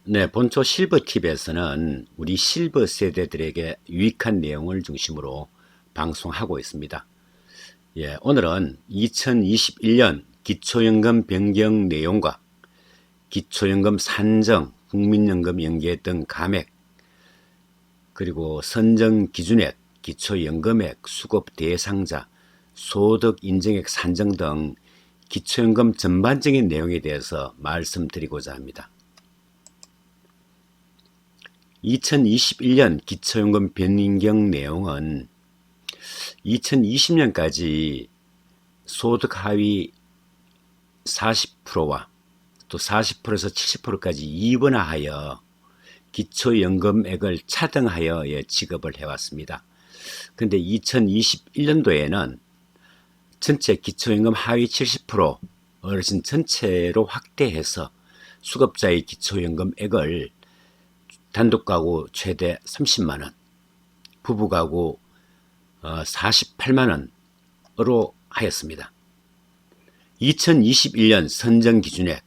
네, 본초 실버 팁에서는 우리 실버 세대들에게 유익한 내용을 중심으로 방송하고 있습니다. 예, 오늘은 2021년 기초연금 변경 내용과 기초연금 산정, 국민연금 연계 등 감액, 그리고 선정 기준액, 기초연금액, 수급 대상자, 소득 인정액 산정 등 기초연금 전반적인 내용에 대해서 말씀드리고자 합니다. 2021년 기초연금 변경 내용은 2020년까지 소득 하위 40%와 또 40%에서 70%까지 이원화하여 기초연금액을 차등하여 지급을 해왔습니다. 그런데 2021년도에는 전체 기초연금 하위 70% 어르신 전체로 확대해서 수급자의 기초연금액을 단독가구 최대 30만원, 부부가구 48만원으로 하였습니다. 2021년 선정기준액은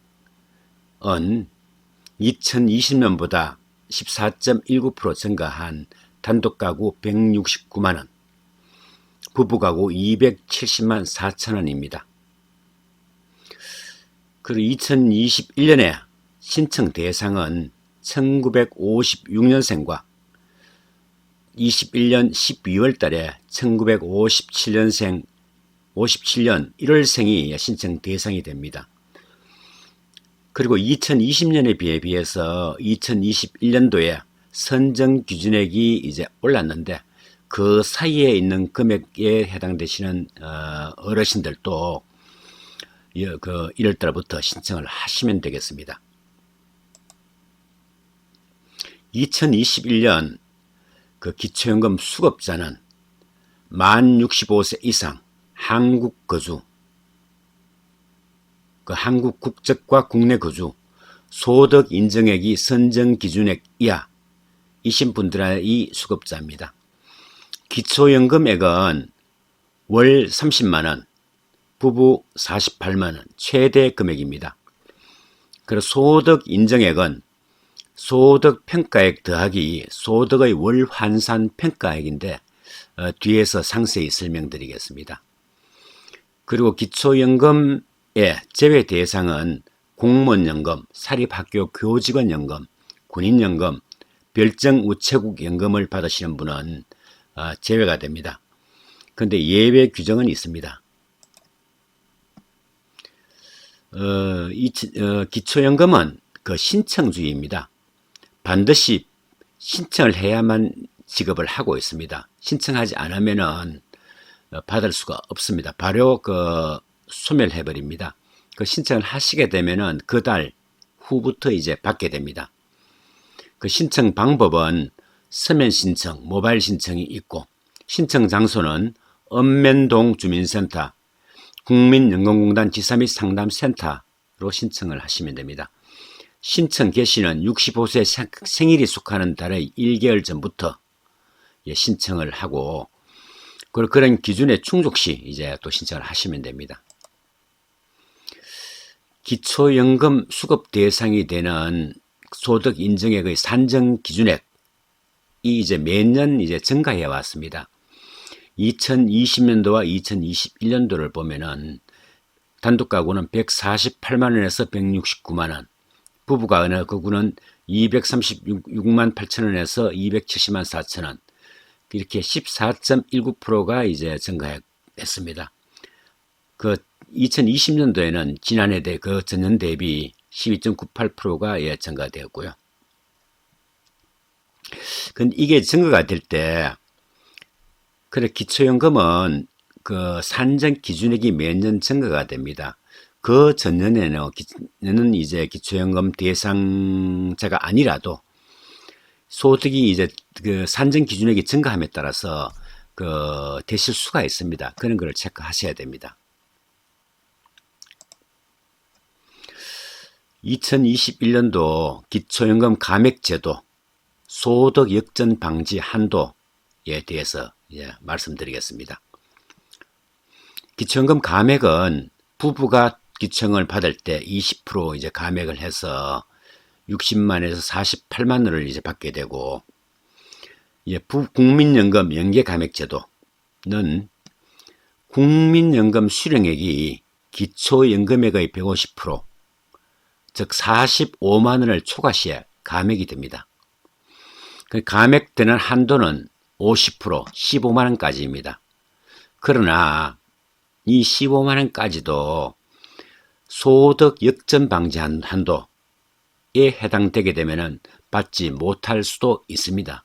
2020년보다 14.19% 증가한 단독가구 169만원, 부부가구 270만 4천원입니다. 그리고 2021년에 신청 대상은 1956년생과 21년 12월 달에 1957년생, 57년 1월생이 신청 대상이 됩니다. 그리고 2020년에 비해서 2021년도에 선정 기준액이 이제 올랐는데 그 사이에 있는 금액에 해당되시는 어르신들도 1월 달부터 신청을 하시면 되겠습니다. 2021년 그 기초연금 수급자는 만 65세 이상 한국 거주, 그 한국 국적과 국내 거주, 소득 인정액이 선정 기준액 이하이신 분들의 수급자입니다. 기초연금액은 월 30만원, 부부 48만원 최대 금액입니다. 그리고 소득 인정액은 소득 평가액 더하기 소득의 월 환산 평가액인데 뒤에서 상세히 설명드리겠습니다. 그리고 기초연금의 제외 대상은 공무원연금, 사립학교 교직원연금, 군인연금, 별정우체국연금을 받으시는 분은 제외가 됩니다. 그런데 예외 규정은 있습니다. 기초연금은 그 신청주의입니다. 반드시 신청을 해야만 지급을 하고 있습니다. 신청하지 않으면은 받을 수가 없습니다. 바로 소멸해 버립니다. 그 신청을 하시게 되면은 그 달 후부터 이제 받게 됩니다. 그 신청 방법은 서면 신청, 모바일 신청이 있고 신청 장소는 읍면동 주민센터, 국민연금공단 지사 및 상담센터로 신청을 하시면 됩니다. 신청 개시는 65세 생일이 속하는 달의 1개월 전부터 신청을 하고 그런 기준에 충족시 이제 또 신청을 하시면 됩니다. 기초연금 수급 대상이 되는 소득 인정액의 산정 기준액이 이제 매년 이제 증가해 왔습니다. 2020년도와 2021년도를 보면은 단독가구는 148만원에서 169만원, 부부가 어느 가구는 236만 8천원에서 270만 4천원, 이렇게 14.19%가 이제 증가했습니다. 그 2020년도에는 지난해 그 전년 대비 12.98%가 증가되었고요. 근데 이게 증가가 될 때, 그래 기초연금은 그 산정 기준액이 매년 증가가 됩니다. 그 전년에는 이제 기초연금 대상자가 아니라도 소득이 이제 그 산정 기준액이 증가함에 따라서 되실 수가 있습니다. 그런 걸 체크하셔야 됩니다. 2021년도 기초연금 감액제도 소득 역전 방지 한도에 대해서 말씀드리겠습니다. 기초연금 감액은 부부가 기청을 받을 때 20% 이제 감액을 해서 60만에서 48만 원을 이제 받게 되고, 예, 국민연금 연계감액제도는 국민연금 수령액이 기초연금액의 150%, 즉 45만 원을 초과시에 감액이 됩니다. 감액되는 한도는 50%, 15만 원까지입니다. 그러나 이 15만 원까지도 소득 역전 방지 한도에 해당되게 되면 받지 못할 수도 있습니다.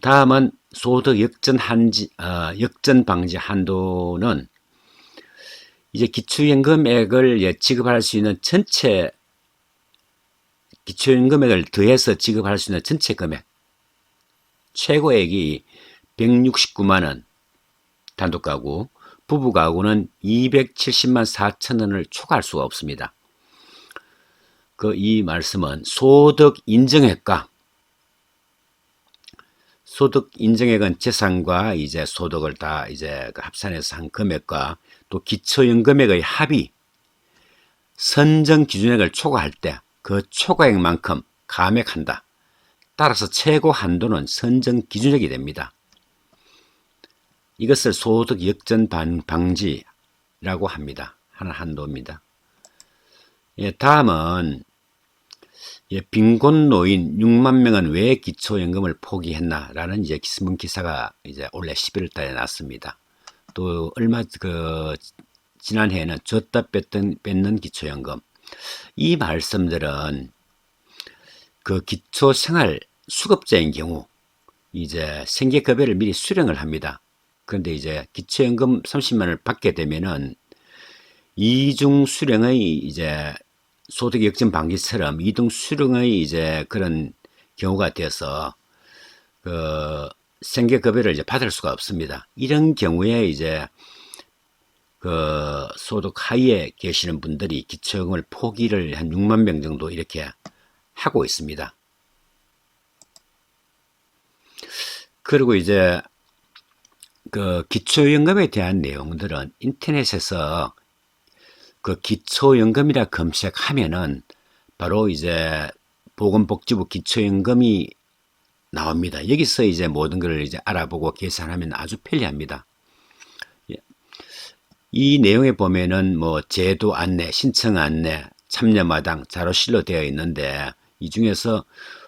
다음은 소득 역전 방지 한도는 이제 기초연금액을 지급할 수 있는 전체 기초연금액을 더해서 지급할 수 있는 전체 금액 최고액이 169만 원 단독가구, 부부가구는 270만 4천 원을 초과할 수가 없습니다. 이 말씀은 소득 인정액은 재산과 이제 소득을 다 이제 합산해서 한 금액과 또 기초연금액의 합이 선정 기준액을 초과할 때 그 초과액만큼 감액한다. 따라서 최고 한도는 선정 기준액이 됩니다. 이것을 소득 역전 방지라고 합니다. 하는 한도입니다. 다음은 빈곤 노인 6만 명은 왜 기초연금을 포기했나라는 이제 신문 기사가 이제 올해 11월 달에 났습니다. 또 지난해에는 줬다 뺏는 기초연금. 이 말씀들은 기초생활 수급자인 경우 이제 생계급여를 미리 수령을 합니다. 그런데 이제 기초연금 30만 원을 받게 되면은 이중 수령의 이제 소득 역전 방지처럼 이중 수령의 이제 그런 경우가 되어서 생계급여를 이제 받을 수가 없습니다. 이런 경우에 이제 소득 하위에 계시는 분들이 기초연금을 포기를 한 6만 명 정도 이렇게 하고 있습니다. 그리고 이제 기초연금에 대한 내용들은 인터넷에서 기초연금이라 검색하면은 바로 이제 보건복지부 기초연금이 나옵니다. 여기서 이제 모든 걸 이제 알아보고 계산하면 아주 편리합니다. 이 내용에 보면은 뭐 제도 안내, 신청 안내, 참여마당, 자료실로 되어 있는데 이 중에서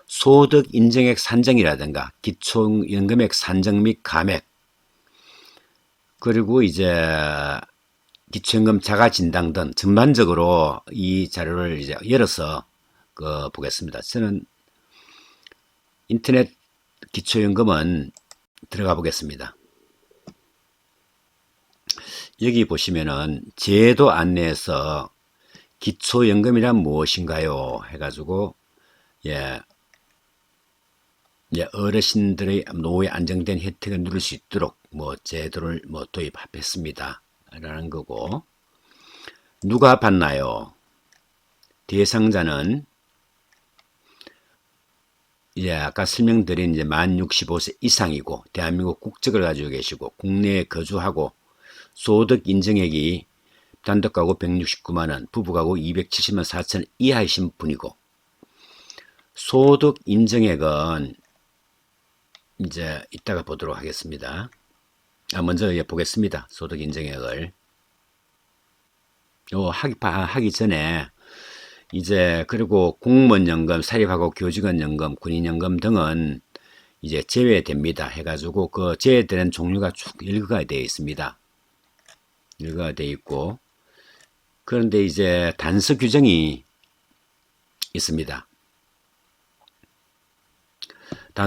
소득 인정액 산정이라든가 기초연금액 산정 및 감액, 그리고 이제 기초연금 자가진당 등 전반적으로 이 자료를 이제 열어서 보겠습니다. 저는 인터넷 기초연금은 들어가 보겠습니다. 여기 보시면은 제도 안내에서 기초연금이란 무엇인가요? 해가지고 어르신들의 노후에 안정된 혜택을 누릴 수 있도록 제도를 도입했습니다. 라는 거고, 누가 받나요? 대상자는 아까 설명드린 이제 만 65세 이상이고 대한민국 국적을 가지고 계시고 국내에 거주하고 소득 인정액이 단독가구 169만 원, 부부가구 270만 4천 원 이하이신 분이고, 소득 인정액은 이제 이따가 보도록 하겠습니다. 먼저 보겠습니다. 소득 인정액을. 하기 전에 이제 그리고 공무원연금, 사립하고 교직원연금, 군인연금 등은 이제 제외됩니다. 해가지고 제외되는 종류가 쭉 일거가 되어 있습니다. 일거가 되어 있고, 그런데 이제 단서 규정이 있습니다.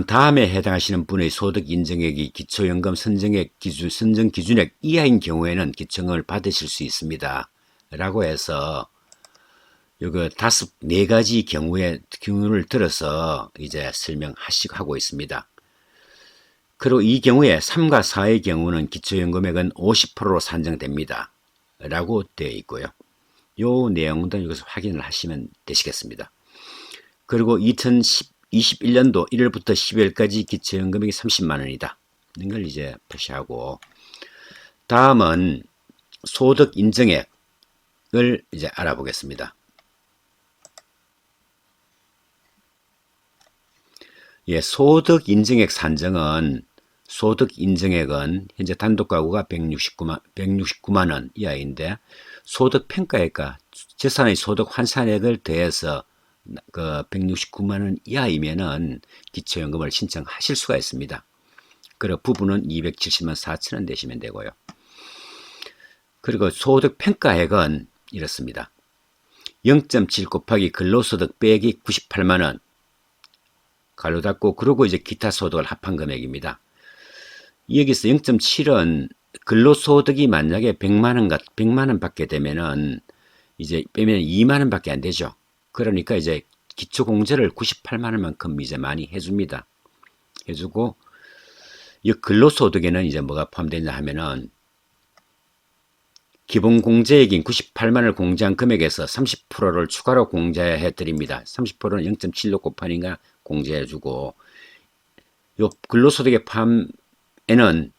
다음에 해당하시는 분의 소득 인정액이 기초연금 선정 기준액 이하인 경우에는 기초연금을 받으실 수 있습니다. 라고 해서 요거 4가지 경우를 들어서 이제 설명하고 있습니다. 그리고 이 경우에 3과 4의 경우는 기초연금액은 50%로 산정됩니다. 라고 되어 있고요. 요 내용도 여기서 확인을 하시면 되시겠습니다. 그리고 2021년도 1월부터 12월까지 기초연금액이 30만 원이다. 이런 걸 이제 표시하고, 다음은 소득 인정액을 이제 알아보겠습니다. 예, 소득 인증액 산정은 소득 인증액은 현재 단독 가구가 169만 원 이하인데 소득 평가액과 재산의 소득 환산액을 더해서 그 169만 원 이하이면은 기초연금을 신청하실 수가 있습니다. 그리고 부부는 270만 4천 원 되시면 되고요. 그리고 소득 평가액은 이렇습니다. 0.7 곱하기 근로소득 빼기 98만 원 가로 닫고 그리고 이제 기타 소득을 합한 금액입니다. 여기서 0.7은 근로소득이 만약에 100만 원 받게 되면은 이제 빼면 2만 원 밖에 안 되죠. 그러니까 이제 기초공제를 98만 원만큼 이제 많이 해줍니다. 해주고 이 근로소득에는 이제 뭐가 포함되냐 하면은 기본 공제액인 98만 원을 공제한 금액에서 30%를 추가로 공제해 드립니다. 30%는 0.7로 곱하니까 공제해주고 요 근로소득의 포함에는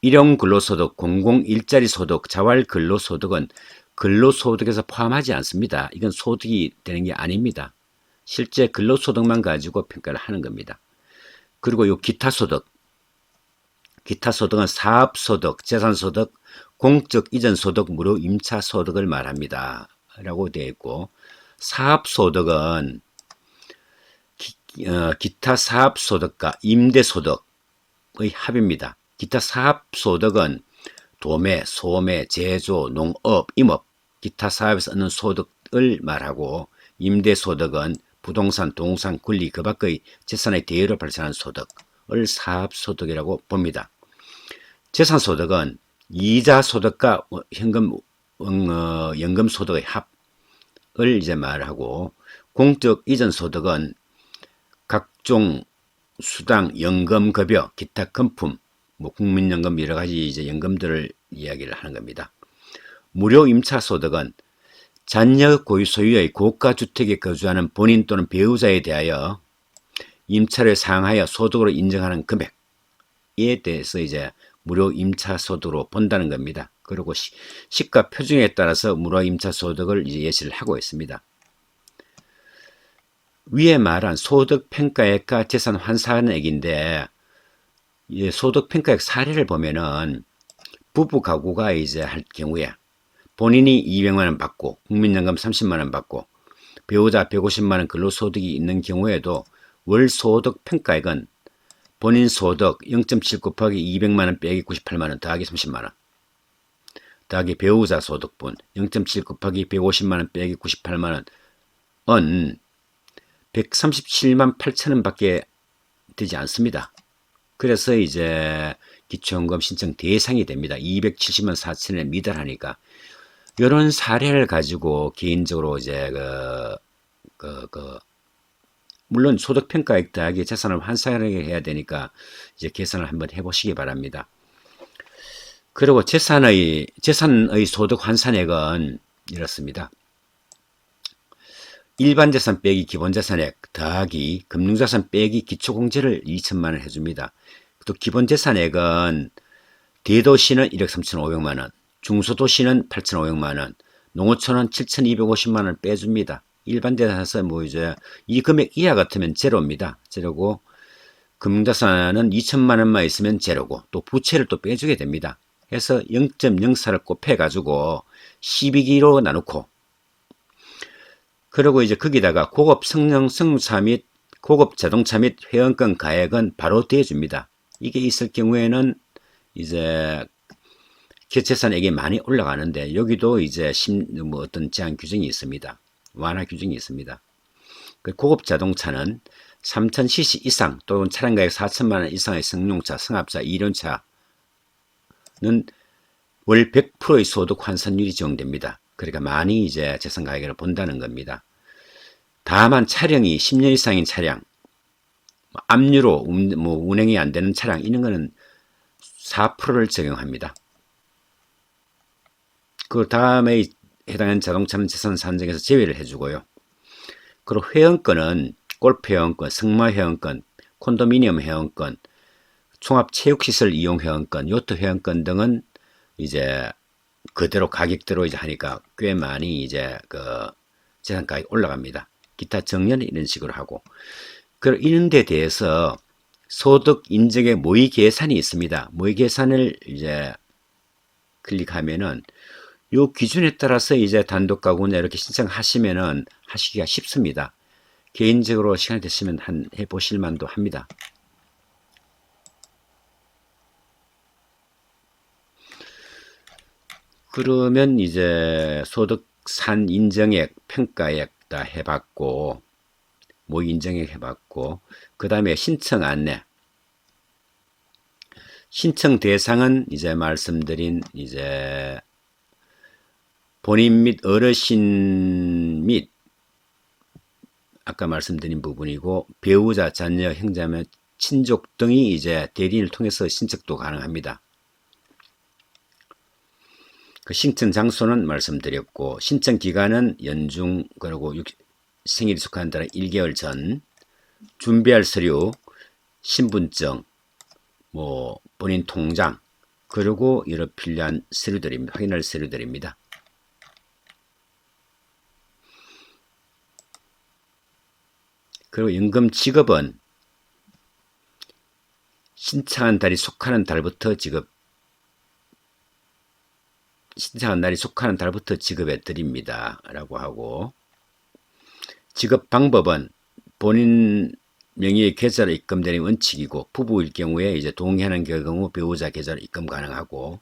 일용 근로소득, 공공 일자리 소득, 자활 근로소득은 근로소득에서 포함하지 않습니다. 이건 소득이 되는 게 아닙니다. 실제 근로소득만 가지고 평가를 하는 겁니다. 그리고 요 기타소득, 기타소득은 사업소득, 재산소득, 공적 이전소득, 무료 임차소득을 말합니다. 라고 되어 있고 사업소득은 기타 사업소득과 임대소득의 합입니다. 기타 사업소득은 도매, 소매, 제조, 농업, 임업, 기타 사업에서 얻는 소득을 말하고 임대소득은 부동산, 동산, 권리 그 밖의 재산의 대여로 발생하는 소득을 사업소득이라고 봅니다. 재산소득은 이자소득과 연금소득의 합을 이제 말하고 공적 이전소득은 각종 수당, 연금급여, 기타 금품, 뭐 국민연금 여러 가지 이제 연금들을 이야기를 하는 겁니다. 무료 임차소득은 잔여 고유 소유의 고가주택에 거주하는 본인 또는 배우자에 대하여 임차를 사용하여 소득으로 인정하는 금액에 대해서 이제 무료 임차소득으로 본다는 겁니다. 그리고 시가 표준에 따라서 무료 임차소득을 이제 예시를 하고 있습니다. 위에 말한 소득평가액과 재산 환산액인데 소득평가액 사례를 보면은 부부 가구가 이제 할 경우에 본인이 200만 원 받고 국민연금 30만 원 받고 배우자 150만 원 근로소득이 있는 경우에도 월 소득 평가액은 본인 소득 0.7 곱하기 200만 원 빼기 98만 원 더하기 30만 원 더하기 배우자 소득분 0.7 곱하기 150만 원 빼기 98만 원은 137만 8천 원 밖에 되지 않습니다. 그래서 이제 기초연금 신청 대상이 됩니다. 270만 4천 원에 미달하니까 이런 사례를 가지고 개인적으로 이제 물론 소득평가액 더하기 재산을 환산을 해야 되니까 이제 계산을 한번 해보시기 바랍니다. 그리고 재산의 소득 환산액은 이렇습니다. 일반재산 빼기 기본재산액 더하기 금융자산 빼기 기초공제를 2천만 원 해줍니다. 또 기본재산액은 대도시는 1억 3,500만 원, 중소도시는 8,500만 원, 농어촌은 7,250만 원 빼줍니다. 일반재산에서 뭐 이제 이 금액 이하 같으면 제로입니다. 제로고 금융자산은 2천만 원만 있으면 제로고 또 부채를 또 빼주게 됩니다. 해서 0.04를 곱해가지고 12기로 나누고 그리고 이제 거기다가 고급 승용차 및 고급 자동차 및 회원권 가액은 바로 대줍니다. 이게 있을 경우에는 이제 기초재산액이 많이 올라가는데 여기도 이제 뭐 어떤 제한 규정이 있습니다. 완화 규정이 있습니다. 고급 자동차는 3,000cc 이상 또는 차량 가격 4천만 원 이상의 승용차, 승합차, 2륜차는 월 100%의 소득 환산율이 적용됩니다. 그러니까 많이 이제 재산 가격을 본다는 겁니다. 다만 차량이 10년 이상인 차량, 압류로 운행이 안 되는 차량 이런 거는 4%를 적용합니다. 그 다음에 해당하는 자동차는 재산 산정에서 제외를 해주고요. 그리고 회원권은 골프 회원권, 승마 회원권, 콘도미니엄 회원권, 종합체육시설 이용 회원권, 요트 회원권 등은 이제 그대로 가격대로 이제 하니까 꽤 많이 이제 그 재산 가격이 올라갑니다. 기타 정리는 이런 식으로 하고 이런 데 대해서 소득 인정의 모의 계산이 있습니다. 모의 계산을 이제 클릭하면은 요 기준에 따라서 이제 단독 가구나 이렇게 신청하시면은 하시기가 쉽습니다. 개인적으로 시간 되시면 해보실 만도 합니다. 그러면 이제 소득산 인정액, 평가액 다 해봤고, 모의 인정액 해봤고, 그 다음에 신청 안내. 신청 대상은 이제 말씀드린 이제 본인 및 어르신 및 아까 말씀드린 부분이고, 배우자, 자녀, 형제자매, 친족 등이 이제 대리인을 통해서 신청도 가능합니다. 그 신청 장소는 말씀드렸고, 신청 기간은 연중, 그리고 생일이 속하는 달에 1개월 전, 준비할 서류, 신분증, 뭐 본인 통장, 그리고 여러 필요한 서류들입니다. 확인할 서류들입니다. 그리고 연금 지급은 신청한 달이 속하는 달부터 신청한 날이 속하는 달부터 지급해 드립니다. 라고 하고, 지급 방법은 본인 명의의 계좌로 입금되는 원칙이고, 부부일 경우에 이제 동의하는 경우 배우자 계좌로 입금 가능하고,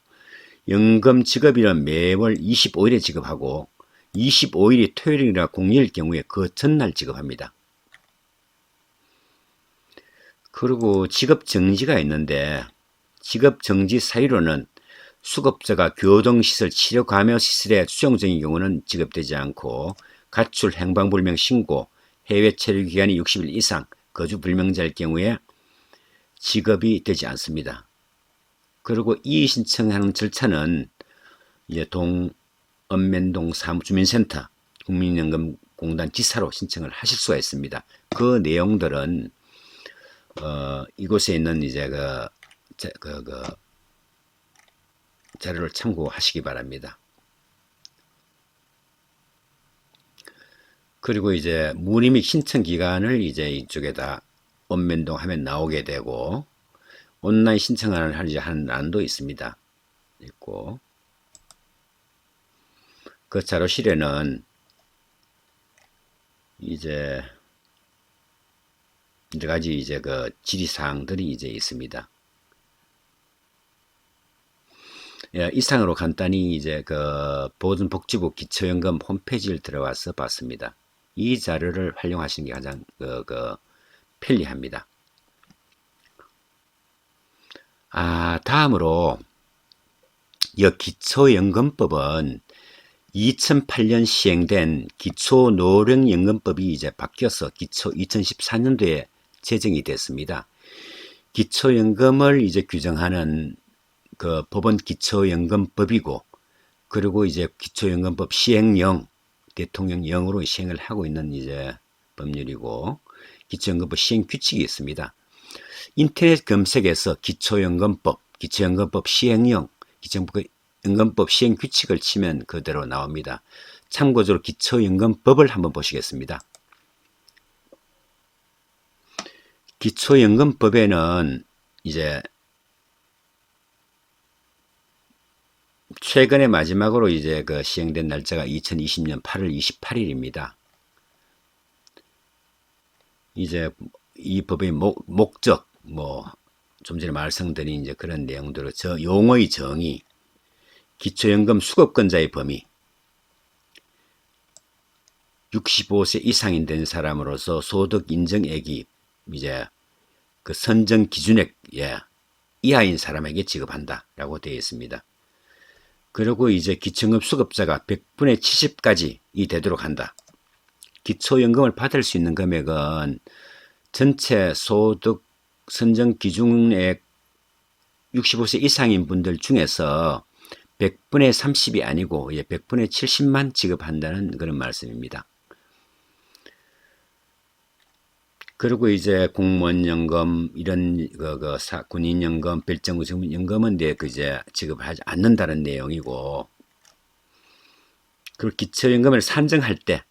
연금 지급일은 매월 25일에 지급하고, 25일이 토요일이나 공휴일 경우에 그 전날 지급합니다. 그리고 지급 정지가 있는데, 지급 정지 사유로는 수급자가 교통시설, 치료감염시설에 수용적인 경우는 지급되지 않고, 가출, 행방불명 신고, 해외 체류 기간이 60일 이상, 거주 불명자일 경우에 지급이 되지 않습니다. 그리고 이의 신청하는 절차는 이제 언면동 사무주민센터, 국민연금공단 지사로 신청을 하실 수가 있습니다. 그 내용들은 이곳에 있는 이제 자료를 참고하시기 바랍니다. 그리고 이제 문의 및 신청 기간을 이제 이쪽에다 언면동 하면 나오게 되고, 온라인 신청을 하는 안도 있습니다. 있고, 그 자료실에는 이제 여러 가지 이제 그 질의사항들이 이제 있습니다. 예, 이상으로 간단히 이제 그 보건복지부 기초연금 홈페이지를 들어와서 봤습니다. 이 자료를 활용하시는 게 가장 편리합니다. 다음으로 이 기초연금법은 2008년 시행된 기초노령연금법이 이제 바뀌어서 2014년도에 제정이 됐습니다. 기초연금을 이제 규정하는 그 법은 기초연금법이고, 그리고 이제 기초연금법 시행령, 대통령령으로 시행을 하고 있는 이제 법률이고, 기초연금법 시행규칙이 있습니다. 인터넷 검색에서 기초연금법, 기초연금법 시행령, 기초연금법 시행규칙을 치면 그대로 나옵니다. 참고적으로 기초연금법을 한번 보시겠습니다. 기초연금법에는 이제 최근에 마지막으로 이제 그 시행된 날짜가 2020년 8월 28일입니다. 이제 이 법의 목적, 좀 전에 말씀드린 이제 그런 내용들을 용어의 정의, 기초연금 수급권자의 범위, 65세 이상이 된 사람으로서 소득 인정액이 이제 그 선정 기준액 이하인 사람에게 지급한다라고 되어 있습니다. 그리고 이제 기초연금 수급자가 100분의 70까지 되도록 한다. 기초연금을 받을 수 있는 금액은 전체 소득 선정 기준액 65세 이상인 분들 중에서 100분의 30이 아니고 100분의 70만 지급한다는 그런 말씀입니다. 그리고 이제 공무원연금, 이런 군인연금, 별정부연금은 이제 지급을 하지 않는다는 내용이고, 그리고 기초연금을 산정할 때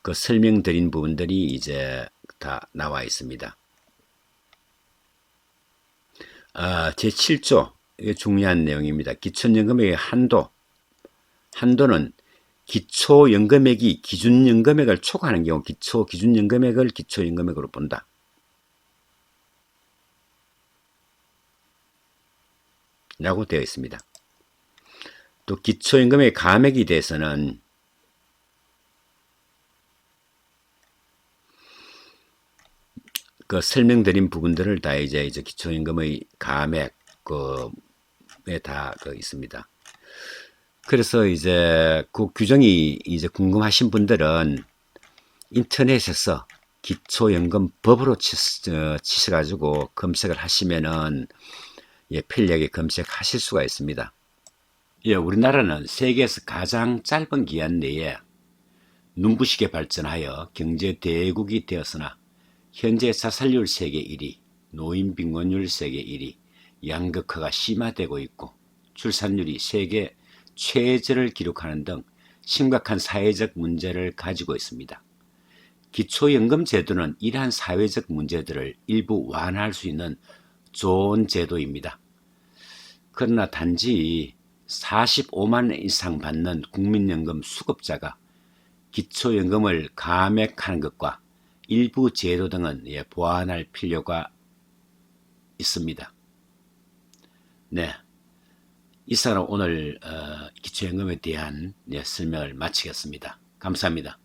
그 설명드린 부분들이 이제 다 나와 있습니다. 제7조, 이게 중요한 내용입니다. 기초연금액의 한도는 기초연금액이 기준연금액을 초과하는 경우 기준연금액을 기초연금액으로 본다. 라고 되어 있습니다. 또 기초연금액 감액에 대해서는 그 설명드린 부분들을 다 이제 기초연금의 감액 그에 다 있습니다. 그래서 이제 그 규정이 이제 궁금하신 분들은 인터넷에서 기초연금법으로 치셔가지고 검색을 하시면은 편리하게 검색하실 수가 있습니다. 우리나라는 세계에서 가장 짧은 기간 내에 눈부시게 발전하여 경제 대국이 되었으나 현재 자살률 세계 1위, 노인 빈곤율 세계 1위, 양극화가 심화되고 있고 출산율이 세계 최저를 기록하는 등 심각한 사회적 문제를 가지고 있습니다. 기초연금 제도는 이러한 사회적 문제들을 일부 완화할 수 있는 좋은 제도입니다. 그러나 단지 45만 원 이상 받는 국민연금 수급자가 기초연금을 감액하는 것과 일부 제도 등은 보완할 필요가 있습니다. 네, 이상으로 오늘 기초연금에 대한 설명을 마치겠습니다. 감사합니다.